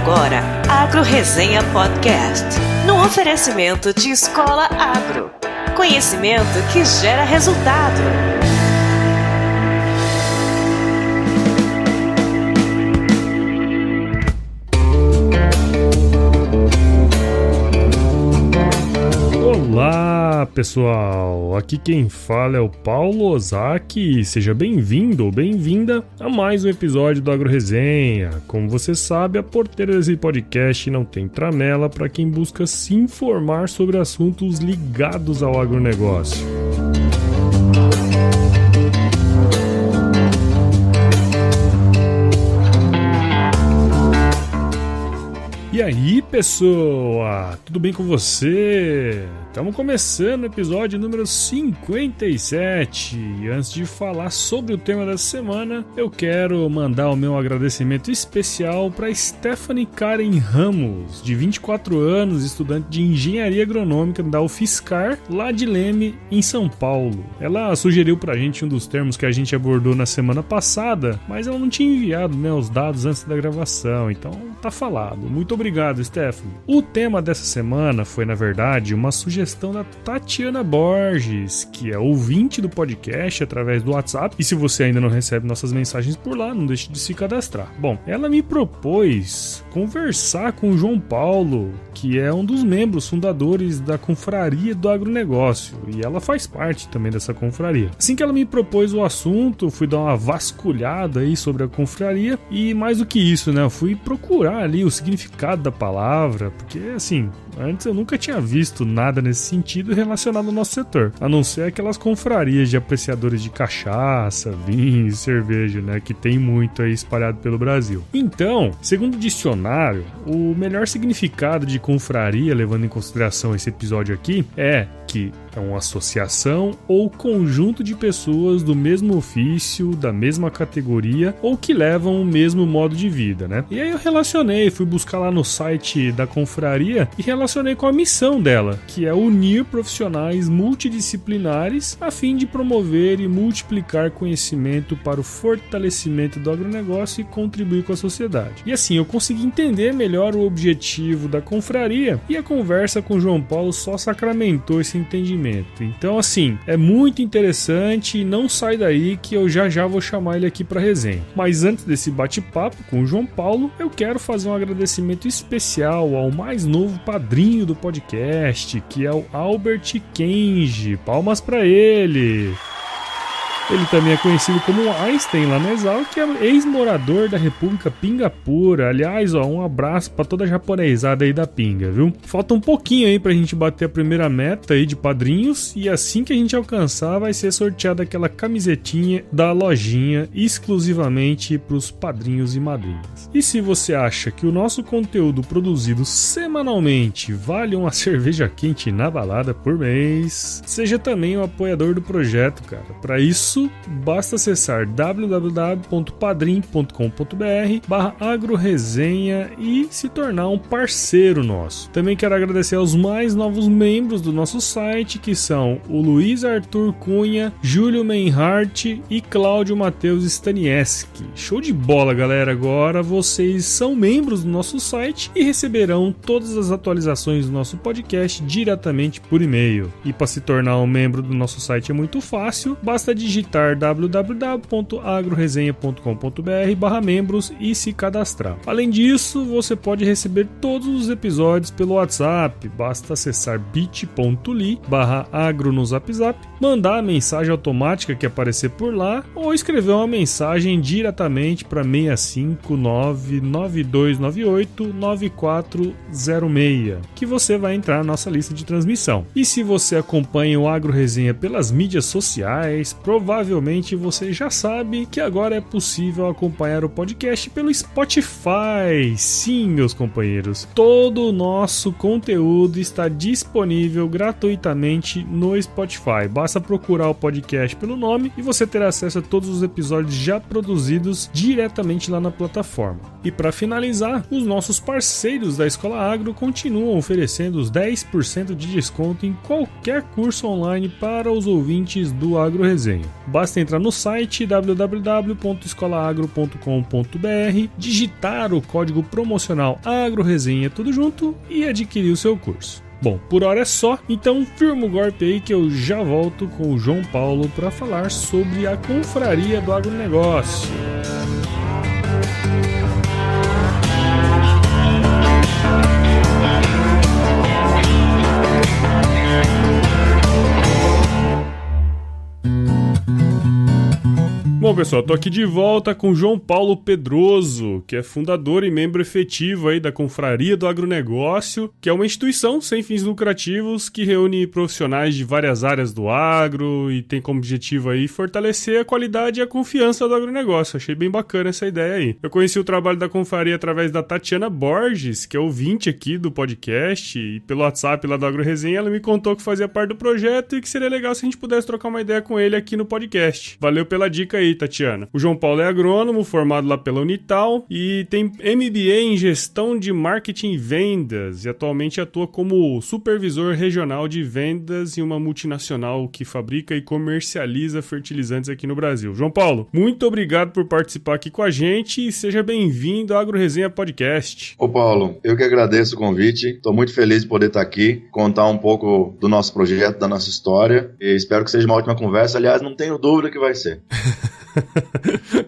agora Agro Resenha Podcast, no oferecimento de Escola Agro. Conhecimento que gera resultado. Olá pessoal, aqui quem fala é o Paulo Ozaki, seja bem-vindo ou bem-vinda a mais um episódio do Agro Resenha. Como você sabe, a porteira desse podcast não tem tramela para quem busca se informar sobre assuntos ligados ao agronegócio. E aí, pessoa, tudo bem com você? Estamos começando o episódio número 57 e antes de falar sobre o tema dessa semana, eu quero mandar o meu agradecimento especial para Stephanie Karen Ramos, de 24 anos, estudante de Engenharia Agronômica da UFSCar, lá de Leme, em São Paulo. Ela sugeriu pra gente um dos termos que a gente abordou na semana passada, mas ela não tinha enviado, os dados antes da gravação, então tá falado. Muito obrigado, Stephanie. O tema dessa semana foi, na verdade, uma sugestão da Tatiana Borges, que é ouvinte do podcast através do WhatsApp, e se você ainda não recebe nossas mensagens por lá, não deixe de se cadastrar. Bom, ela me propôs conversar com o João Paulo, que é um dos membros fundadores da Confraria do Agronegócio, e ela faz parte também dessa confraria. Assim que ela me propôs o assunto, fui dar uma vasculhada aí sobre a confraria, e mais do que isso, eu fui procurar ali o significado da palavra, porque assim, antes eu nunca tinha visto nada nesse sentido relacionado ao nosso setor, a não ser aquelas confrarias de apreciadores de cachaça, vinho e cerveja, que tem muito aí espalhado pelo Brasil. Então, segundo o dicionário, o melhor significado de confraria, levando em consideração esse episódio aqui, é que é uma associação ou conjunto de pessoas do mesmo ofício, da mesma categoria ou que levam o mesmo modo de vida, E aí eu relacionei, fui buscar lá no site da confraria e relacionei com a missão dela, que é unir profissionais multidisciplinares a fim de promover e multiplicar conhecimento para o fortalecimento do agronegócio e contribuir com a sociedade. E assim, eu consegui entender melhor o objetivo da confraria e a conversa com o João Paulo só sacramentou esse entendimento. Então assim, é muito interessante e não sai daí que eu já vou chamar ele aqui para resenha. Mas antes desse bate-papo com o João Paulo, eu quero fazer um agradecimento especial ao mais novo padrinho do podcast, que é o Albert Kenji. Palmas para ele! Ele também é conhecido como Einstein lá na Exal, que é ex-morador da República Pingapura. Aliás, um abraço pra toda a japonesada aí da Pinga, viu? Falta um pouquinho aí pra gente bater a primeira meta aí de padrinhos, e assim que a gente alcançar vai ser sorteada aquela camisetinha da lojinha exclusivamente pros padrinhos e madrinhas. E se você acha que o nosso conteúdo produzido semanalmente vale uma cerveja quente na balada por mês, seja também um apoiador do projeto, cara. Pra isso, basta acessar www.padrim.com.br/agroresenha e se tornar um parceiro nosso. Também quero agradecer aos mais novos membros do nosso site, que são o Luiz Arthur Cunha, Júlio Menhart e Cláudio Matheus Stanieski. Show de bola, galera! Agora vocês são membros do nosso site e receberão todas as atualizações do nosso podcast diretamente por e-mail. E para se tornar um membro do nosso site é muito fácil, basta digitar www.agroresenha.com.br/membros e se cadastrar. Além disso, você pode receber todos os episódios pelo WhatsApp. Basta acessar bit.ly/agro no ZapZap, mandar a mensagem automática que aparecer por lá ou escrever uma mensagem diretamente para 65992989406, que você vai entrar na nossa lista de transmissão. E se você acompanha o Agro Resenha pelas mídias sociais, provavelmente você já sabe que agora é possível acompanhar o podcast pelo Spotify. Sim, meus companheiros, todo o nosso conteúdo está disponível gratuitamente no Spotify. Basta procurar o podcast pelo nome e você terá acesso a todos os episódios já produzidos diretamente lá na plataforma. E para finalizar, os nossos parceiros da Escola Agro continuam oferecendo os 10% de desconto em qualquer curso online para os ouvintes do Agro Resenha. Basta entrar no site www.escolaagro.com.br, digitar o código promocional AgroResenha tudo junto e adquirir o seu curso. Bom, por hora é só, então firma o golpe aí que eu já volto com o João Paulo para falar sobre a Confraria do Agronegócio. Bom, pessoal, tô aqui de volta com o João Paulo Pedroso, que é fundador e membro efetivo aí da Confraria do Agronegócio, que é uma instituição sem fins lucrativos que reúne profissionais de várias áreas do agro e tem como objetivo aí fortalecer a qualidade e a confiança do agronegócio. Achei bem bacana essa ideia aí. Eu conheci o trabalho da Confraria através da Tatiana Borges, que é ouvinte aqui do podcast, e pelo WhatsApp lá do AgroResenha ela me contou que fazia parte do projeto e que seria legal se a gente pudesse trocar uma ideia com ele aqui no podcast. Valeu pela dica aí, Tatiana. O João Paulo é agrônomo, formado lá pela Unital e tem MBA em gestão de marketing e vendas e atualmente atua como supervisor regional de vendas em uma multinacional que fabrica e comercializa fertilizantes aqui no Brasil. João Paulo, muito obrigado por participar aqui com a gente e seja bem-vindo ao AgroResenha Podcast. Ô Paulo, eu que agradeço o convite, estou muito feliz de poder estar aqui, contar um pouco do nosso projeto, da nossa história e espero que seja uma ótima conversa, aliás, não tenho dúvida que vai ser.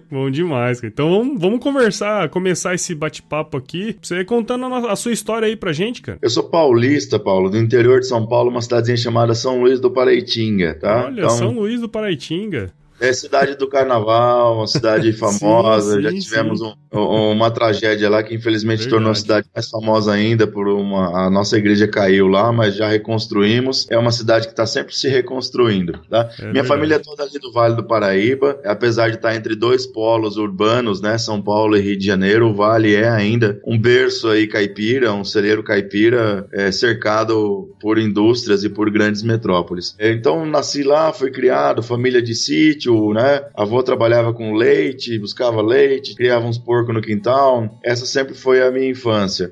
Bom demais, cara. Então vamos começar esse bate-papo aqui. Você contando a sua história aí pra gente, cara. Eu sou paulista, Paulo, do interior de São Paulo, uma cidadezinha chamada São Luís do Paraitinga, tá? Olha, então, São Luís do Paraitinga. É cidade do carnaval, uma cidade famosa, sim, já tivemos uma tragédia lá que infelizmente tornou a cidade mais famosa ainda, a nossa igreja caiu lá, mas já reconstruímos, é uma cidade que está sempre se reconstruindo, tá? Minha família é toda ali do Vale do Paraíba, apesar de estar entre dois polos urbanos, né, São Paulo e Rio de Janeiro, o Vale é ainda um berço aí caipira, um celeiro caipira, cercado por indústrias e por grandes metrópoles. Então nasci lá, fui criado, família de sítio, né? A avó trabalhava com leite, buscava leite, criava uns porcos no quintal. Essa sempre foi a minha infância.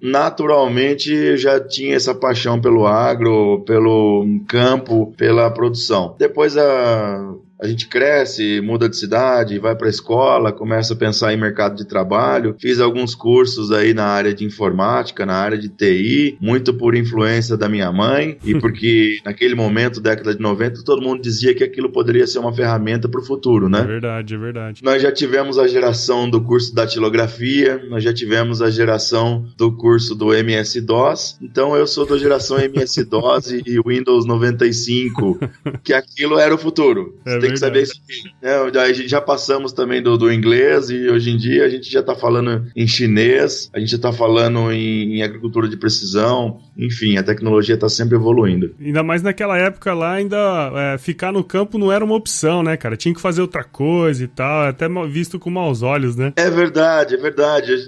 Naturalmente, eu já tinha essa paixão pelo agro, pelo campo, pela produção. Depois a gente cresce, muda de cidade, vai para a escola, começa a pensar em mercado de trabalho. Fiz alguns cursos aí na área de informática, na área de TI, muito por influência da minha mãe e porque naquele momento, década de 90, todo mundo dizia que aquilo poderia ser uma ferramenta para o futuro, né? É verdade, é verdade. Nós já tivemos a geração do curso da datilografia, nós já tivemos a geração do curso do MS-DOS, então eu sou da geração MS-DOS e Windows 95, que aquilo era o futuro. Tem que saber isso aqui. A gente já passamos também do inglês e hoje em dia a gente já está falando em chinês, a gente já está falando em agricultura de precisão, enfim, a tecnologia está sempre evoluindo. Ainda mais naquela época lá, ficar no campo não era uma opção, né, cara? Tinha que fazer outra coisa e tal, até visto com maus olhos, né? É verdade.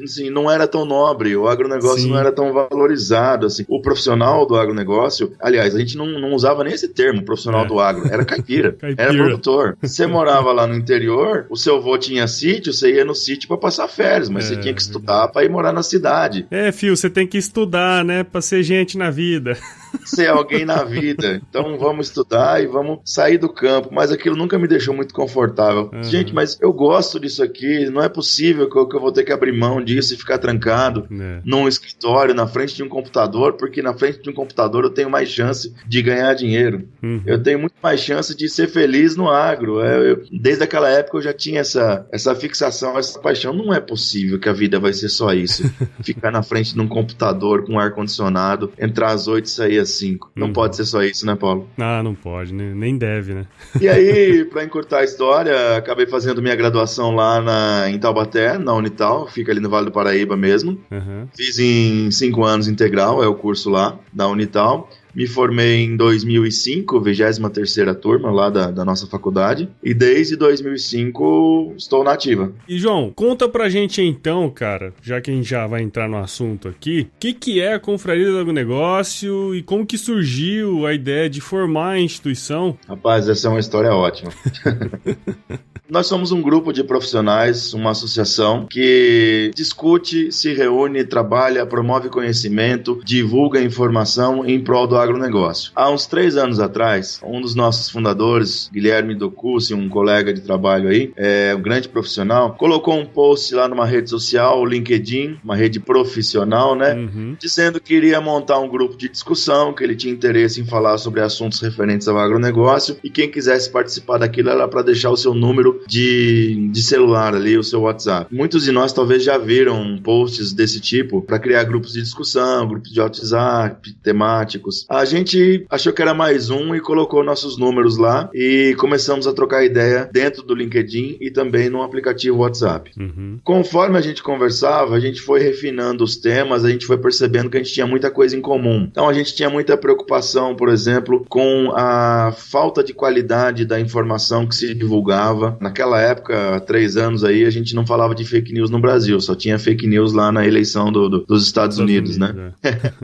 Assim, não era tão nobre, o agronegócio não era tão valorizado, assim. O profissional do agronegócio, aliás, a gente não usava nem esse termo, profissional do agro, era caipira. Era produtor. Você morava lá no interior, o seu avô tinha sítio, você ia no sítio pra passar férias, mas você tinha que estudar pra ir morar na cidade. Filho, você tem que estudar, né, pra ser gente na vida. Ser alguém na vida. Então vamos estudar e vamos sair do campo. Mas aquilo nunca me deixou muito confortável. Gente, mas eu gosto disso aqui. Não é possível que eu vou ter que abrir mão disso e ficar trancado num escritório, na frente de um computador, porque na frente de um computador eu tenho mais chance de ganhar dinheiro. Eu tenho muito mais chance de ser feliz no agro. Desde aquela época eu já tinha essa fixação, essa paixão. Não é possível que a vida vai ser só isso. Ficar na frente de um computador com ar-condicionado, entrar às 8 e sair às 5. Não pode ser só isso, né, Paulo? Não pode, né? Nem deve, né? E aí, pra encurtar a história, acabei fazendo minha graduação lá em Taubaté, na Unital, fica ali no Vale do Paraíba mesmo. Fiz em 5 anos integral, é o curso lá, da Unital. Me formei em 2005, 23ª turma lá da nossa faculdade, e desde 2005 estou na ativa. E João, conta pra gente então, cara, já que a gente já vai entrar no assunto aqui, o que é a Confraria do Agronegócio e como que surgiu a ideia de formar a instituição? Rapaz, essa é uma história ótima. Nós somos um grupo de profissionais, uma associação que discute, se reúne, trabalha, promove conhecimento, divulga informação em prol do agronegócio. Há uns 3 anos atrás, um dos nossos fundadores, Guilherme Docussi, um colega de trabalho aí, um grande profissional, colocou um post lá numa rede social, o LinkedIn, uma rede profissional, né? Dizendo que iria montar um grupo de discussão, que ele tinha interesse em falar sobre assuntos referentes ao agronegócio, e quem quisesse participar daquilo era para deixar o seu número de celular ali, o seu WhatsApp. Muitos de nós talvez já viram posts desse tipo para criar grupos de discussão, grupos de WhatsApp temáticos. A gente achou que era mais um e colocou nossos números lá e começamos a trocar ideia dentro do LinkedIn e também no aplicativo WhatsApp. Conforme a gente conversava, a gente foi refinando os temas, a gente foi percebendo que a gente tinha muita coisa em comum. Então a gente tinha muita preocupação, por exemplo, com a falta de qualidade da informação que se divulgava. Naquela época, há 3 anos aí, a gente não falava de fake news no Brasil, só tinha fake news lá na eleição dos Estados Unidos, né?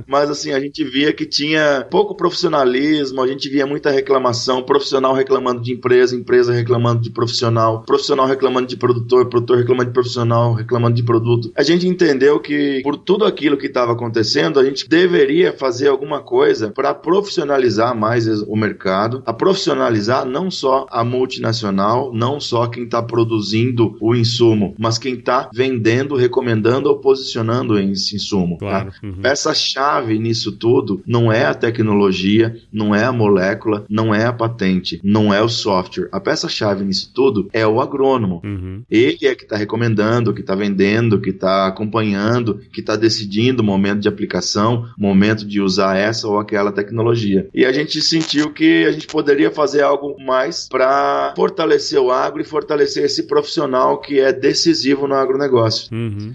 Mas assim, a gente via que tinha pouco profissionalismo, a gente via muita reclamação, profissional reclamando de empresa, empresa reclamando de profissional, profissional reclamando de produtor, produtor reclamando de profissional, reclamando de produto. A gente entendeu que por tudo aquilo que estava acontecendo, a gente deveria fazer alguma coisa para profissionalizar mais o mercado, a profissionalizar não só a multinacional, não só quem está produzindo o insumo, mas quem está vendendo, recomendando ou posicionando esse insumo. Claro. Tá? Peça-chave nisso tudo não é a tecnologia, não é a molécula, não é a patente, não é o software. A peça-chave nisso tudo é o agrônomo. Ele é que está recomendando, que está vendendo, que está acompanhando, que está decidindo o momento de aplicação, momento de usar essa ou aquela tecnologia. E a gente sentiu que a gente poderia fazer algo mais para fortalecer o agro e fortalecer esse profissional que é decisivo no agronegócio.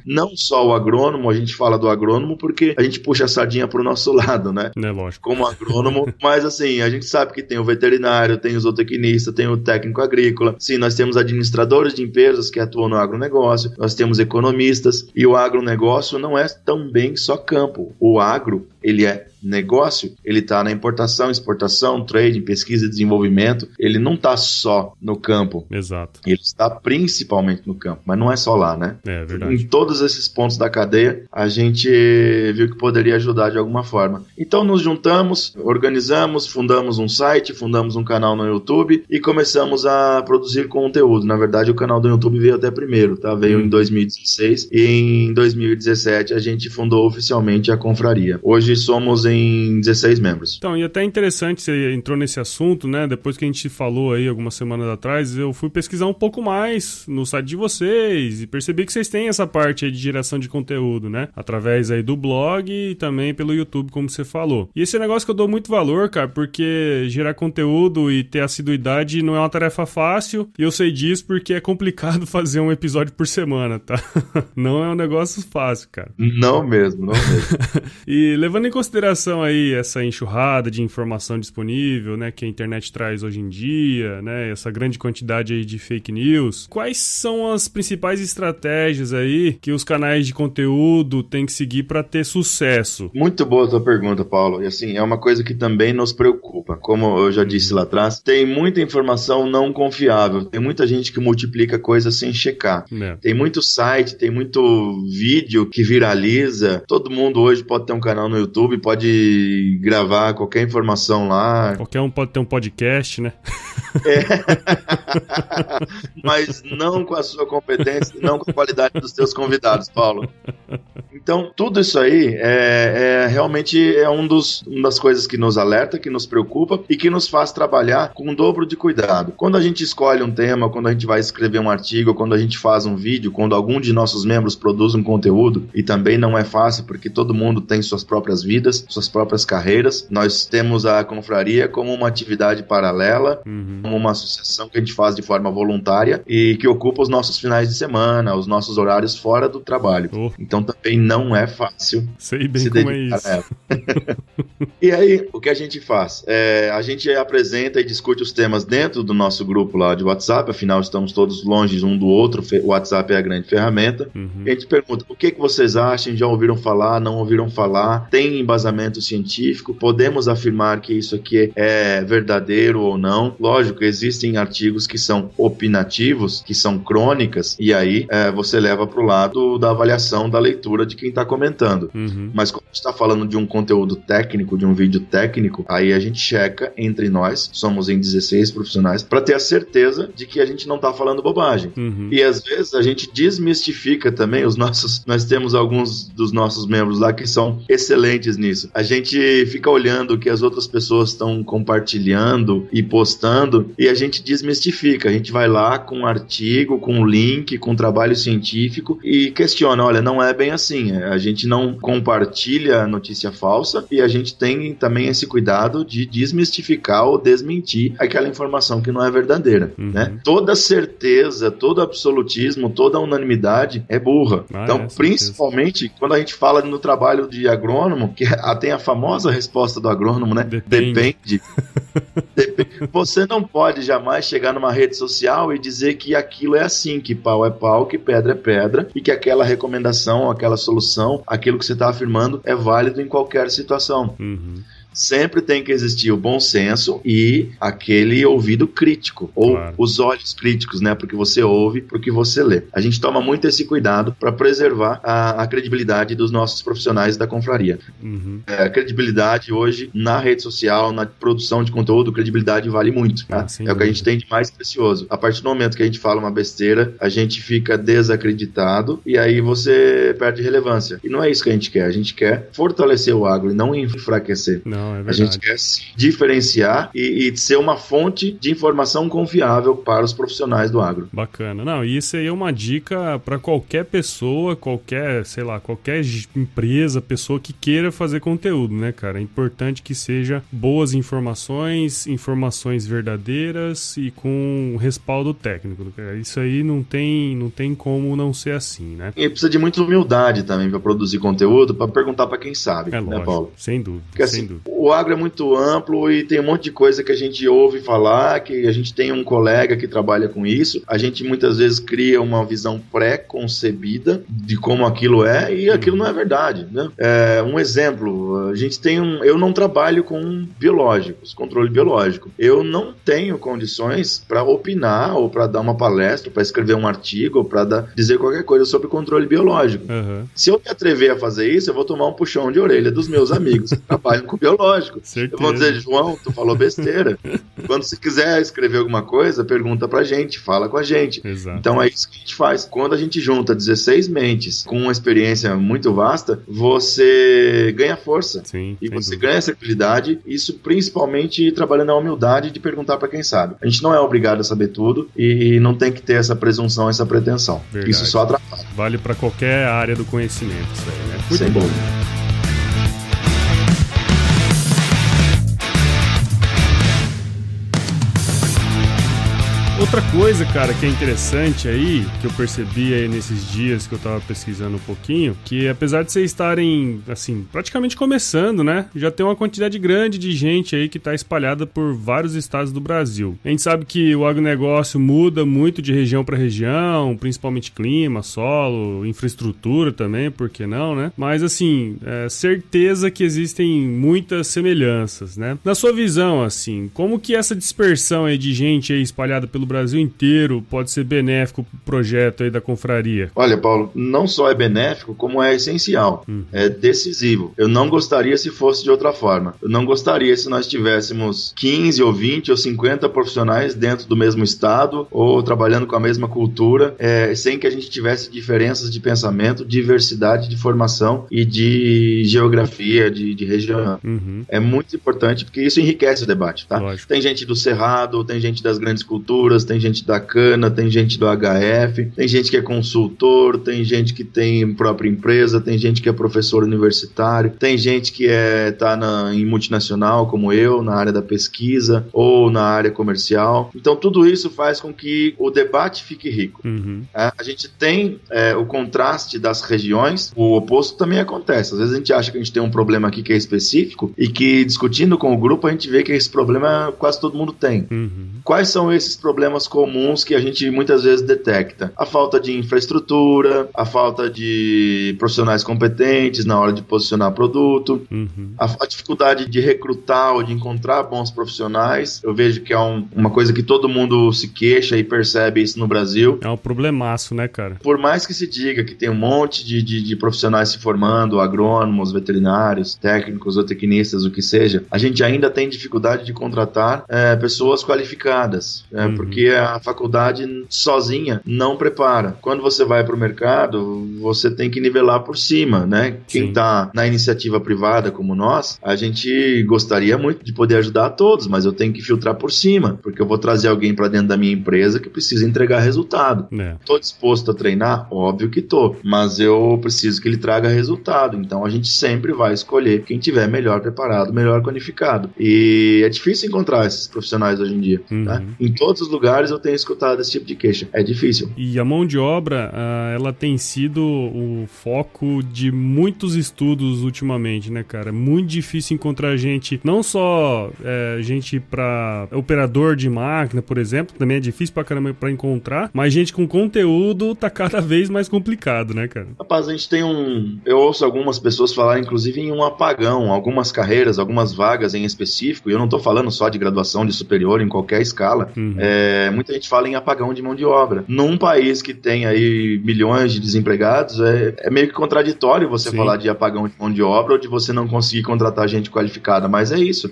Não só o agrônomo, a gente fala do agrônomo porque a gente puxa a sardinha pro nosso lado, né? É lógico. Como agrônomo, mas assim, a gente sabe que tem o veterinário, tem o zootecnista, tem o técnico agrícola, sim, nós temos administradores de empresas que atuam no agronegócio, nós temos economistas, e o agronegócio não é também só campo. O agro, ele é negócio, ele está na importação, exportação, trading, pesquisa e desenvolvimento, ele não está só no campo. Exato. Ele está principalmente no campo, mas não é só lá, né? É verdade. Em todos esses pontos da cadeia, a gente viu que poderia ajudar de alguma forma. Então nos juntamos, organizamos, fundamos um site, fundamos um canal no YouTube e começamos a produzir conteúdo. Na verdade, o canal do YouTube veio até primeiro, tá? Veio em 2016 e em 2017 a gente fundou oficialmente a confraria. Hoje somos em 16 membros. Então, e até interessante, você entrou nesse assunto, né? Depois que a gente falou aí algumas semanas atrás, eu fui pesquisar um pouco mais no site de vocês e percebi que vocês têm essa parte aí de geração de conteúdo, né? Através aí do blog e também pelo YouTube, como você falou. E esse é um negócio que eu dou muito valor, cara, porque gerar conteúdo e ter assiduidade não é uma tarefa fácil, e eu sei disso porque é complicado fazer um episódio por semana, tá? Não é um negócio fácil, cara. Não mesmo. E levando em consideração aí essa enxurrada de informação disponível, né, que a internet traz hoje em dia, né, essa grande quantidade aí de fake news, quais são as principais estratégias aí que os canais de conteúdo têm que seguir para ter sucesso? Muito boa a tua pergunta, Paulo. E assim, é uma coisa que também nos preocupa. Como eu já disse lá atrás, tem muita informação não confiável, tem muita gente que multiplica coisas sem checar. Tem muito site, tem muito vídeo que viraliza. Todo mundo hoje pode ter um canal no YouTube, pode gravar qualquer informação lá. Qualquer um pode ter um podcast, né? Mas não com a sua competência, não com a qualidade dos seus convidados, Paulo. Então, tudo isso aí realmente é uma das coisas que nos alerta, que nos preocupa e que nos faz trabalhar com um dobro de cuidado. Quando a gente escolhe um tema, quando a gente vai escrever um artigo, quando a gente faz um vídeo, quando algum de nossos membros produz um conteúdo, e também não é fácil porque todo mundo tem suas próprias vidas, suas próprias carreiras. Nós temos a confraria como uma atividade paralela, como uma associação que a gente faz de forma voluntária e que ocupa os nossos finais de semana, os nossos horários fora do trabalho. Então também não é fácil se dedicar a ela. E aí, o que a gente faz? A gente apresenta e discute os temas dentro do nosso grupo lá de WhatsApp, afinal estamos todos longe um do outro, o WhatsApp é a grande ferramenta. E a gente pergunta, o que vocês acham? Já ouviram falar? Não ouviram falar? Tem embasamento científico? Podemos afirmar que isso aqui é verdadeiro ou não? Lógico, lógico, existem artigos que são opinativos, que são crônicas, e aí você leva para o lado da avaliação da leitura de quem está comentando. Mas quando a gente está falando de um conteúdo técnico, de um vídeo técnico, aí a gente checa entre nós, somos em 16 profissionais, para ter a certeza de que a gente não está falando bobagem. E às vezes a gente desmistifica também nós temos alguns dos nossos membros lá que são excelentes nisso. A gente fica olhando o que as outras pessoas estão compartilhando e postando e a gente desmistifica. A gente vai lá com um artigo, com um link, com um trabalho científico e questiona, olha, não é bem assim. A gente não compartilha a notícia falsa e a gente tem também esse cuidado de desmistificar ou desmentir aquela informação que não é verdadeira, né? Toda certeza, todo absolutismo, toda unanimidade é burra. Então, principalmente quando a gente fala no trabalho de agrônomo, que tem a famosa resposta do agrônomo, né? Depende. Você não pode jamais chegar numa rede social e dizer que aquilo é assim, que pau é pau, que pedra é pedra, e que aquela recomendação, aquela solução, aquilo que você está afirmando é válido em qualquer situação. Sempre tem que existir o bom senso e aquele ouvido crítico, ou os olhos críticos, né? Porque você ouve, porque você lê. A gente toma muito esse cuidado para preservar a credibilidade dos nossos profissionais da confraria. A credibilidade hoje na rede social, na produção de conteúdo, credibilidade vale muito, tá? É o que a gente tem de mais precioso. A partir do momento que a gente fala uma besteira, a gente fica desacreditado e aí você perde relevância. E não é isso que a gente quer fortalecer o agro e não enfraquecer. É a gente quer se diferenciar e ser uma fonte de informação confiável para os profissionais do agro. Bacana. Não, e isso aí é uma dica para qualquer pessoa, qualquer empresa, pessoa que queira fazer conteúdo, né, cara? É importante que seja boas informações verdadeiras e com respaldo técnico. Cara. Isso aí não tem como não ser assim, né? E precisa de muita humildade também para produzir conteúdo, para perguntar para quem sabe, né, lógico, Paulo? Sem dúvida. Porque, assim, o agro é muito amplo e tem um monte de coisa que a gente ouve falar, que a gente tem um colega que trabalha com isso, a gente muitas vezes cria uma visão pré-concebida de como aquilo é e aquilo não é verdade, né? Um exemplo, a gente tem eu não trabalho com biológicos, controle biológico. Eu não tenho condições para opinar ou para dar uma palestra, para escrever um artigo ou para dizer qualquer coisa sobre controle biológico. Se eu me atrever a fazer isso, eu vou tomar um puxão de orelha dos meus amigos que trabalham com biológico. Certeza. Eu vou dizer, João, tu falou besteira. Quando você quiser escrever alguma coisa, pergunta pra gente, fala com a gente. Exato. Então é isso que a gente faz. Quando a gente junta 16 mentes com uma experiência muito vasta, você ganha força. Sim, e você ganha essa habilidade, isso principalmente trabalhando na humildade de perguntar pra quem sabe. A gente não é obrigado a saber tudo e não tem que ter essa presunção, essa pretensão. Verdade. Isso só atrapalha. Vale pra qualquer área do conhecimento, isso aí, né? Muito Sem bom. dúvida. Outra coisa, cara, que é interessante aí, que eu percebi aí nesses dias que eu tava pesquisando um pouquinho, que apesar de vocês estarem, assim, praticamente começando, né, já tem uma quantidade grande de gente aí que tá espalhada por vários estados do Brasil. A gente sabe que o agronegócio muda muito de região para região, principalmente clima, solo, infraestrutura também, por que não, né? Mas, assim, certeza que existem muitas semelhanças, né? Na sua visão, assim, como que essa dispersão aí de gente aí espalhada pelo Brasil inteiro pode ser benéfico pro projeto aí da confraria? Olha, Paulo, não só é benéfico, como é essencial, é decisivo. Eu não gostaria se fosse de outra forma. Eu não gostaria se nós tivéssemos 15 ou 20 ou 50 profissionais dentro do mesmo estado ou trabalhando com a mesma cultura, sem que a gente tivesse diferenças de pensamento, diversidade de formação e de geografia, de região. É muito importante porque isso enriquece o debate, tá? Lógico. Tem gente do Cerrado, tem gente das grandes culturas, tem gente da cana, tem gente do HF, tem gente que é consultor, tem gente que tem própria empresa, tem gente que é professor universitário, tem gente que tá em multinacional, como eu, na área da pesquisa ou na área comercial. Então, tudo isso faz com que o debate fique rico. A gente tem o contraste das regiões, o oposto também acontece. Às vezes a gente acha que a gente tem um problema aqui que é específico e que, discutindo com o grupo, a gente vê que esse problema quase todo mundo tem. Quais são esses problemas problemas comuns que a gente muitas vezes detecta. A falta de infraestrutura, a falta de profissionais competentes na hora de posicionar produto, a dificuldade de recrutar ou de encontrar bons profissionais. Eu vejo que é uma coisa que todo mundo se queixa e percebe isso no Brasil. É um problemaço, né, cara? Por mais que se diga que tem um monte de profissionais se formando, agrônomos, veterinários, técnicos, zootecnistas, o que seja, a gente ainda tem dificuldade de contratar pessoas qualificadas, porque a faculdade sozinha não prepara. Quando você vai para o mercado, você tem que nivelar por cima, né? Quem está na iniciativa privada como nós, a gente gostaria muito de poder ajudar a todos, mas eu tenho que filtrar por cima, porque eu vou trazer alguém para dentro da minha empresa que precisa entregar resultado. Estou disposto a treinar? Óbvio que estou, mas eu preciso que ele traga resultado. Então a gente sempre vai escolher quem tiver melhor preparado, melhor qualificado. E é difícil encontrar esses profissionais hoje em dia. Tá? Em todos os lugares eu tenho escutado esse tipo de queixa. É difícil. E a mão de obra, ela tem sido o foco de muitos estudos ultimamente, né, cara? É muito difícil encontrar gente, não só gente para operador de máquina, por exemplo, também é difícil pra caramba pra encontrar, mas gente com conteúdo tá cada vez mais complicado, né, cara? Rapaz, a gente tem eu ouço algumas pessoas falar, inclusive, em um apagão, algumas carreiras, algumas vagas em específico, e eu não tô falando só de graduação de superior, em qualquer escala, muita gente fala em apagão de mão de obra. Num país que tem aí milhões de desempregados, é meio que contraditório você falar de apagão de mão de obra ou de você não conseguir contratar gente qualificada, mas é isso.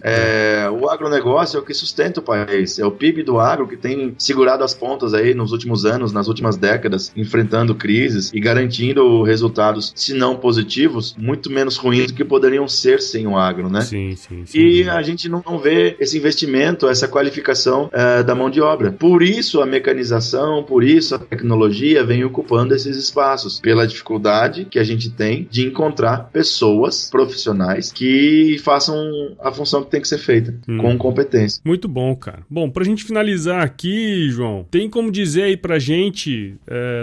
O agronegócio é o que sustenta o país, é o PIB do agro que tem segurado as pontas aí nos últimos anos, nas últimas décadas, enfrentando crises e garantindo resultados, se não positivos, muito menos ruins do que poderiam ser sem o agro, né? Sim. E a gente não vê esse investimento, essa qualificação da mão de obra. Por isso a mecanização, por isso a tecnologia vem ocupando esses espaços, pela dificuldade que a gente tem de encontrar pessoas profissionais que façam a função que tem que ser feita, com competência. Muito bom, cara. Bom, pra gente finalizar aqui, João, tem como dizer aí pra gente,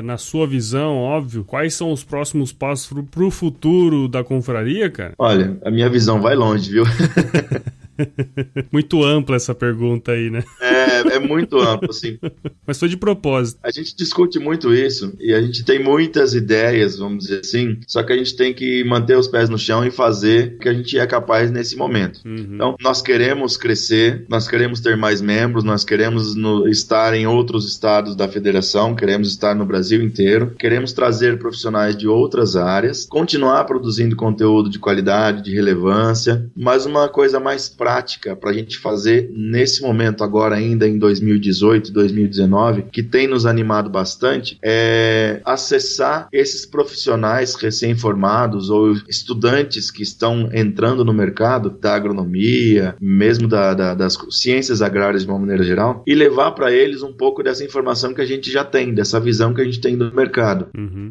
na sua visão, óbvio, quais são os próximos passos pro futuro da confraria, cara? Olha, a minha visão vai longe, viu? Muito ampla essa pergunta aí, né? É muito amplo, assim. Mas foi de propósito. A gente discute muito isso e a gente tem muitas ideias, vamos dizer assim, só que a gente tem que manter os pés no chão e fazer o que a gente é capaz nesse momento. Então, nós queremos crescer, nós queremos ter mais membros, nós queremos estar em outros estados da federação, queremos estar no Brasil inteiro, queremos trazer profissionais de outras áreas, continuar produzindo conteúdo de qualidade, de relevância, mas uma coisa mais prática para a gente fazer nesse momento agora ainda em 2018, 2019, que tem nos animado bastante, é acessar esses profissionais recém-formados ou estudantes que estão entrando no mercado da agronomia, mesmo das ciências agrárias de uma maneira geral, e levar para eles um pouco dessa informação que a gente já tem, dessa visão que a gente tem do mercado,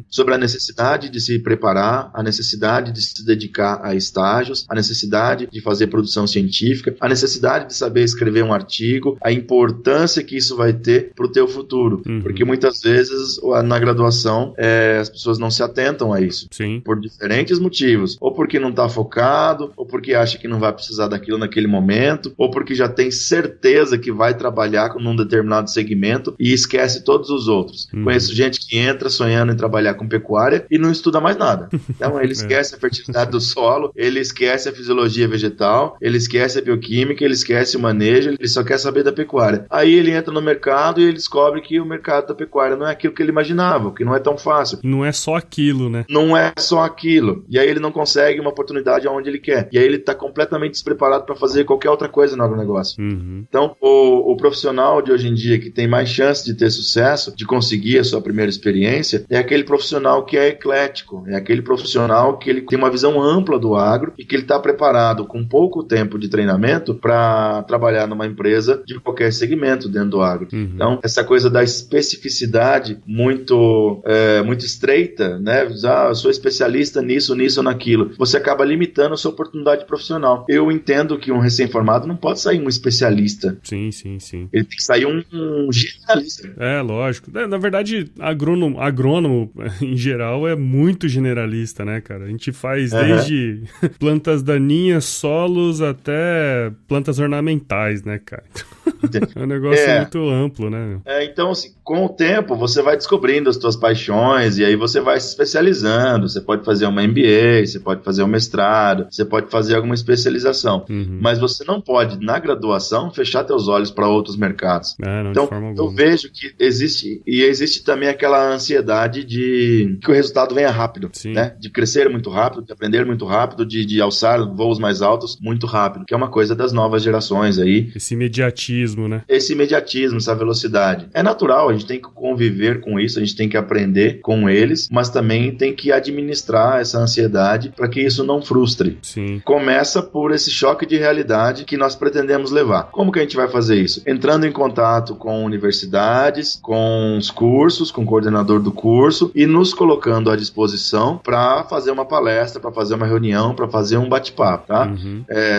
sobre a necessidade de se preparar, a necessidade de se dedicar a estágios, a necessidade de fazer produção científica, a necessidade de saber escrever um artigo, a importância que isso vai ter para o teu futuro, porque muitas vezes na graduação as pessoas não se atentam a isso, por diferentes motivos, ou porque não está focado, ou porque acha que não vai precisar daquilo naquele momento, ou porque já tem certeza que vai trabalhar num determinado segmento e esquece todos os outros. Conheço gente que entra sonhando em trabalhar com pecuária e não estuda mais nada. Então ele esquece a fertilidade do solo, ele esquece a fisiologia vegetal, ele esquece a bioquímica, ele esquece o manejo, ele só quer saber da pecuária. Aí ele entra no mercado e ele descobre que o mercado da pecuária não é aquilo que ele imaginava, que não é tão fácil. Não é só aquilo, né? Não é só aquilo. E aí ele não consegue uma oportunidade onde ele quer. E aí ele está completamente despreparado para fazer qualquer outra coisa no agronegócio. Então, o profissional de hoje em dia que tem mais chance de ter sucesso, de conseguir a sua primeira experiência, é aquele profissional que é eclético, é aquele profissional que ele tem uma visão ampla do agro e que ele está preparado com pouco tempo de treinamento para trabalhar numa empresa de qualquer segmento dentro do agro. Então, essa coisa da especificidade muito estreita, né? Eu sou especialista nisso ou naquilo. Você acaba limitando a sua oportunidade profissional. Eu entendo que um recém-formado não pode sair um especialista. Sim. Ele tem que sair um generalista. É, lógico. Na verdade, agrônomo, em geral, é muito generalista, né, cara? A gente faz desde plantas daninhas, solos, até até plantas ornamentais, né, cara? É um negócio muito amplo, né? Então, assim, com o tempo, você vai descobrindo as suas paixões e aí você vai se especializando. Você pode fazer uma MBA, você pode fazer um mestrado, você pode fazer alguma especialização. Mas você não pode, na graduação, fechar teus olhos para outros mercados. Não, então, de forma eu alguma. vejo que existe também aquela ansiedade de que o resultado venha rápido, né? De crescer muito rápido, de aprender muito rápido, de alçar voos mais altos muito rápido, que é uma coisa das novas gerações aí. Esse imediatismo, né? Esse imediatismo, essa velocidade. É natural, a gente tem que conviver com isso, a gente tem que aprender com eles, mas também tem que administrar essa ansiedade para que isso não frustre. Sim. Começa por esse choque de realidade que nós pretendemos levar. Como que a gente vai fazer isso? Entrando em contato com universidades, com os cursos, com o coordenador do curso e nos colocando à disposição para fazer uma palestra, para fazer uma reunião, para fazer um bate-papo, tá?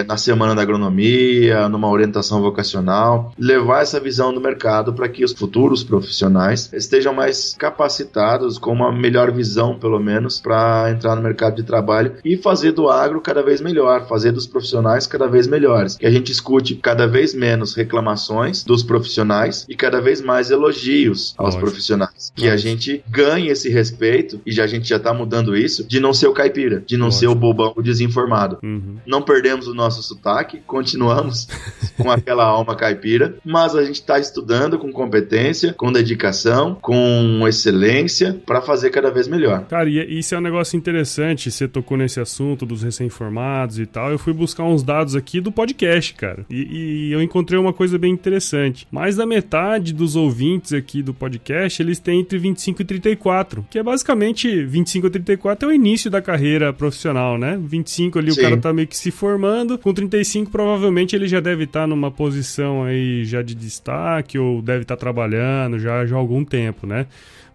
Na Semana da Agronomia, numa orientação vocacional, levar essa visão do mercado para que os futuros profissionais estejam mais capacitados, com uma melhor visão, pelo menos, para entrar no mercado de trabalho e fazer do agro cada vez melhor, fazer dos profissionais cada vez melhores. Que a gente escute cada vez menos reclamações dos profissionais e cada vez mais elogios aos profissionais. Que a gente ganhe esse respeito, e a gente já está mudando isso, de não ser o caipira, de não ser o bobão, o desinformado. Não perdemos o nosso sotaque, continuamos com aquela alma caipira, mas a gente está estudando com competência, com dedicação, com excelência, para fazer cada vez melhor. Cara, e isso é um negócio interessante, você tocou nesse assunto dos recém-formados e tal. Eu fui buscar uns dados aqui do podcast, cara, e eu encontrei uma coisa bem interessante. Mais da metade dos ouvintes aqui do podcast, eles têm entre 25 e 34, que é basicamente 25 a 34 é o início da carreira profissional, né? 25 ali o cara tá meio que se formando, com 35 provavelmente ele já deve estar numa posição aí já de destaque, ou deve estar trabalhando já há algum tempo, né?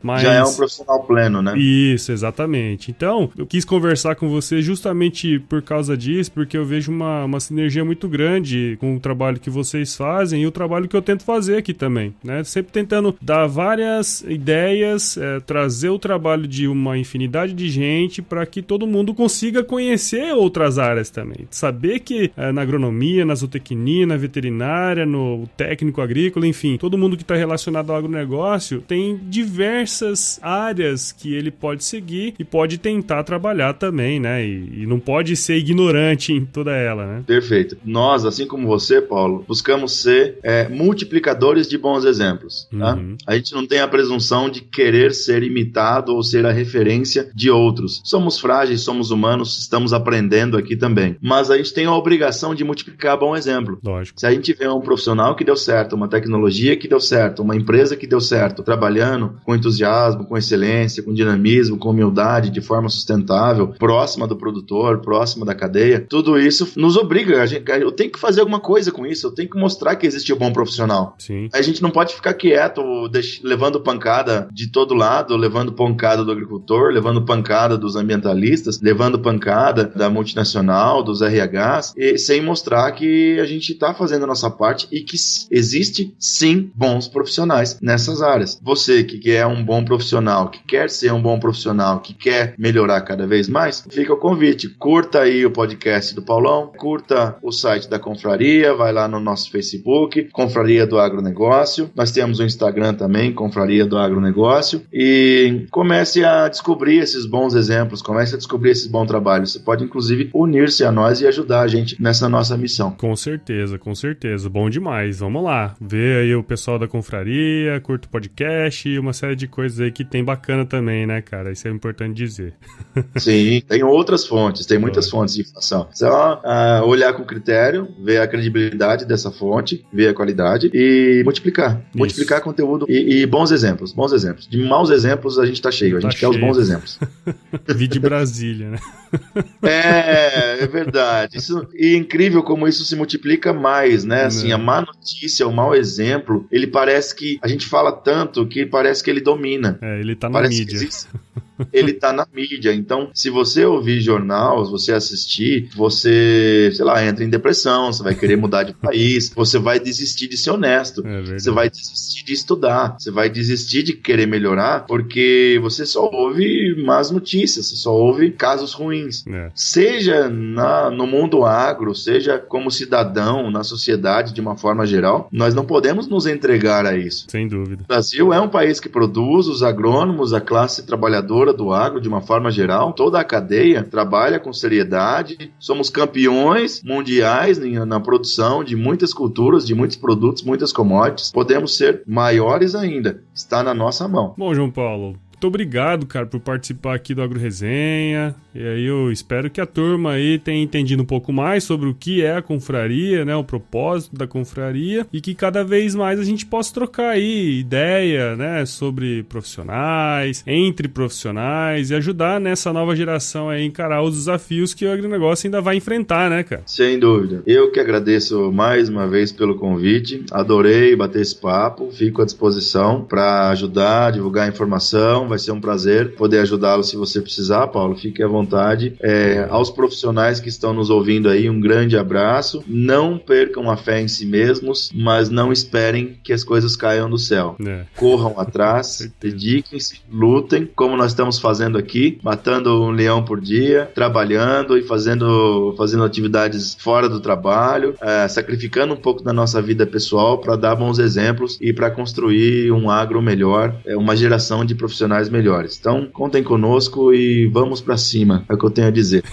Mas... já é um profissional pleno, né? Isso, exatamente. Então, eu quis conversar com você justamente por causa disso, porque eu vejo uma sinergia muito grande com o trabalho que vocês fazem e o trabalho que eu tento fazer aqui também, né? Sempre tentando dar várias ideias, trazer o trabalho de uma infinidade de gente para que todo mundo consiga conhecer outras áreas também. Saber que na agronomia, na zootecnia, na veterinária, no técnico agrícola, enfim, todo mundo que está relacionado ao agronegócio tem diversas áreas que ele pode seguir e pode tentar trabalhar também, né? E não pode ser ignorante em toda ela, né? Perfeito. Nós, assim como você, Paulo, buscamos ser multiplicadores de bons exemplos, tá? A gente não tem a presunção de querer ser imitado ou ser a referência de outros. Somos frágeis, somos humanos, estamos aprendendo aqui também. Mas a gente tem a obrigação de multiplicar bom exemplo. Lógico. Se a gente vê um profissional que deu certo, uma tecnologia que deu certo, uma empresa que deu certo, trabalhando com entusiasmo, com excelência, com dinamismo, com humildade, de forma sustentável, próxima do produtor, próxima da cadeia, tudo isso nos obriga. Eu tenho que fazer alguma coisa com isso, eu tenho que mostrar que existe um bom profissional. Sim. A gente não pode ficar quieto, levando pancada de todo lado, levando pancada do agricultor, levando pancada dos ambientalistas, levando pancada da multinacional, dos RHs, sem mostrar que a gente está fazendo a nossa parte e que existe, sim, bons profissionais nessas áreas. Você que é um bom profissional, que quer ser um bom profissional, que quer melhorar cada vez mais, fica o convite. Curta aí o podcast do Paulão, curta o site da Confraria, vai lá no nosso Facebook, Confraria do Agronegócio. Nós temos o Instagram também, Confraria do Agronegócio, e comece a descobrir esses bons exemplos, comece a descobrir esses bons trabalhos. Você pode, inclusive, unir-se a nós e ajudar a gente nessa nossa missão. Com certeza, com certeza. Bom demais. Vamos lá. Vê aí o pessoal da Confraria, curta o podcast e uma série de coisas aí que tem bacana também, né, cara? Isso é importante dizer. Sim, tem outras fontes, tem muitas fontes de informação. Só olhar com critério, ver a credibilidade dessa fonte, ver a qualidade e multiplicar. Isso. Multiplicar conteúdo e bons exemplos, bons exemplos. De maus exemplos a gente tá cheio, a gente quer os bons exemplos. Vi de Brasília, né? É verdade. E é incrível como isso se multiplica mais, né? Assim, a má notícia, o mau exemplo, ele parece que a gente fala tanto que parece que ele domina. Ele tá na mídia. ele tá na mídia. Então, se você ouvir jornal, se você assistir, você, sei lá, entra em depressão, você vai querer mudar de país, você vai desistir de ser honesto, você vai desistir de estudar, você vai desistir de querer melhorar, porque você só ouve más notícias, você só ouve casos ruins. Seja no mundo agro, seja como cidadão, na sociedade de uma forma geral, nós não podemos nos entregar a isso. Sem dúvida. O Brasil é um país que produz, os agrônomos, a classe trabalhadora do agro, de uma forma geral, toda a cadeia trabalha com seriedade, somos campeões mundiais na produção de muitas culturas, de muitos produtos, muitas commodities, podemos ser maiores ainda, está na nossa mão. Bom, João Paulo, muito obrigado, cara, por participar aqui do Agro Resenha. E aí eu espero que a turma aí tenha entendido um pouco mais sobre o que é a confraria, né, o propósito da confraria, e que cada vez mais a gente possa trocar aí ideia, né, sobre profissionais, entre profissionais, e ajudar nessa nova geração a encarar os desafios que o agronegócio ainda vai enfrentar, né, cara? Sem dúvida. Eu que agradeço mais uma vez pelo convite, adorei bater esse papo, fico à disposição para ajudar, divulgar a informação. Vai ser um prazer poder ajudá-lo se você precisar, Paulo. Fique à vontade. Aos profissionais que estão nos ouvindo aí, um grande abraço. Não percam a fé em si mesmos, mas não esperem que as coisas caiam do céu. Corram atrás, dediquem-se, lutem, como nós estamos fazendo aqui, matando um leão por dia, trabalhando e fazendo atividades fora do trabalho, sacrificando um pouco da nossa vida pessoal para dar bons exemplos e para construir um agro melhor, uma geração de profissionais melhores. Então, contem conosco e vamos pra cima, é o que eu tenho a dizer.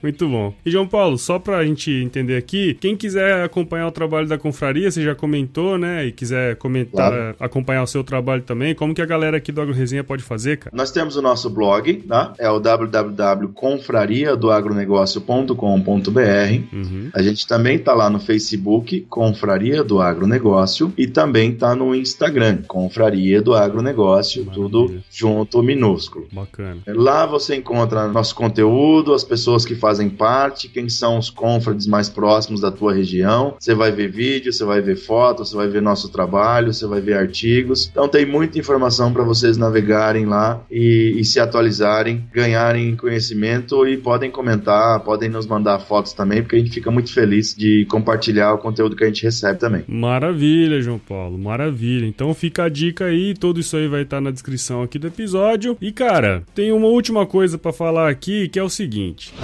Muito bom. E, João Paulo, só pra gente entender aqui, quem quiser acompanhar o trabalho da confraria, você já comentou, né? E quiser comentar, claro, acompanhar o seu trabalho também, como que a galera aqui do Agro Resenha pode fazer, cara? Nós temos o nosso blog, tá? É o www.confrariadoagronegócio.com.br. A gente também tá lá no Facebook, Confraria do Agronegócio, e também tá no Instagram, Confraria do Agronegócio, tudo junto, minúsculo. Bacana. Lá você encontra nosso conteúdo, as pessoas que fazem parte, quem são os confrades mais próximos da tua região. Você vai ver vídeo, você vai ver fotos, você vai ver nosso trabalho, você vai ver artigos. Então tem muita informação para vocês navegarem lá e se atualizarem, ganharem conhecimento, e podem comentar, podem nos mandar fotos também, porque a gente fica muito feliz de compartilhar o conteúdo que a gente recebe também. Maravilha, João Paulo, maravilha. Então fica a dica aí, tudo isso aí vai estar na descrição aqui do episódio. E, cara, tem uma última coisa pra falar aqui, que é o seguinte: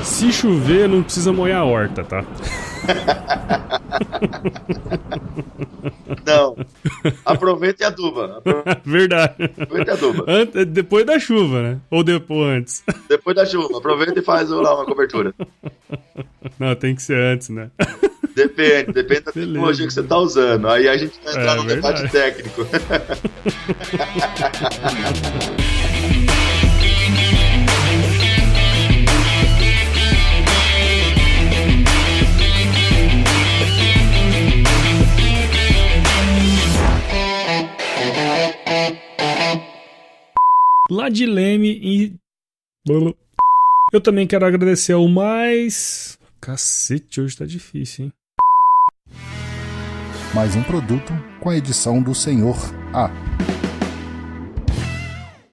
se chover, não precisa molhar a horta, tá? Não. Aproveita e aduba. Verdade. Aproveita e aduba. Depois da chuva, né? Ou depois antes? Depois da chuva. Aproveita e faz lá uma cobertura. Não, tem que ser antes, né? Depende da tecnologia que você tá usando. Aí a gente vai entrar num debate técnico. Lá de Leme e... Eu também quero agradecer ao mais... Cacete, hoje tá difícil, hein? Mais um produto com a edição do Senhor A.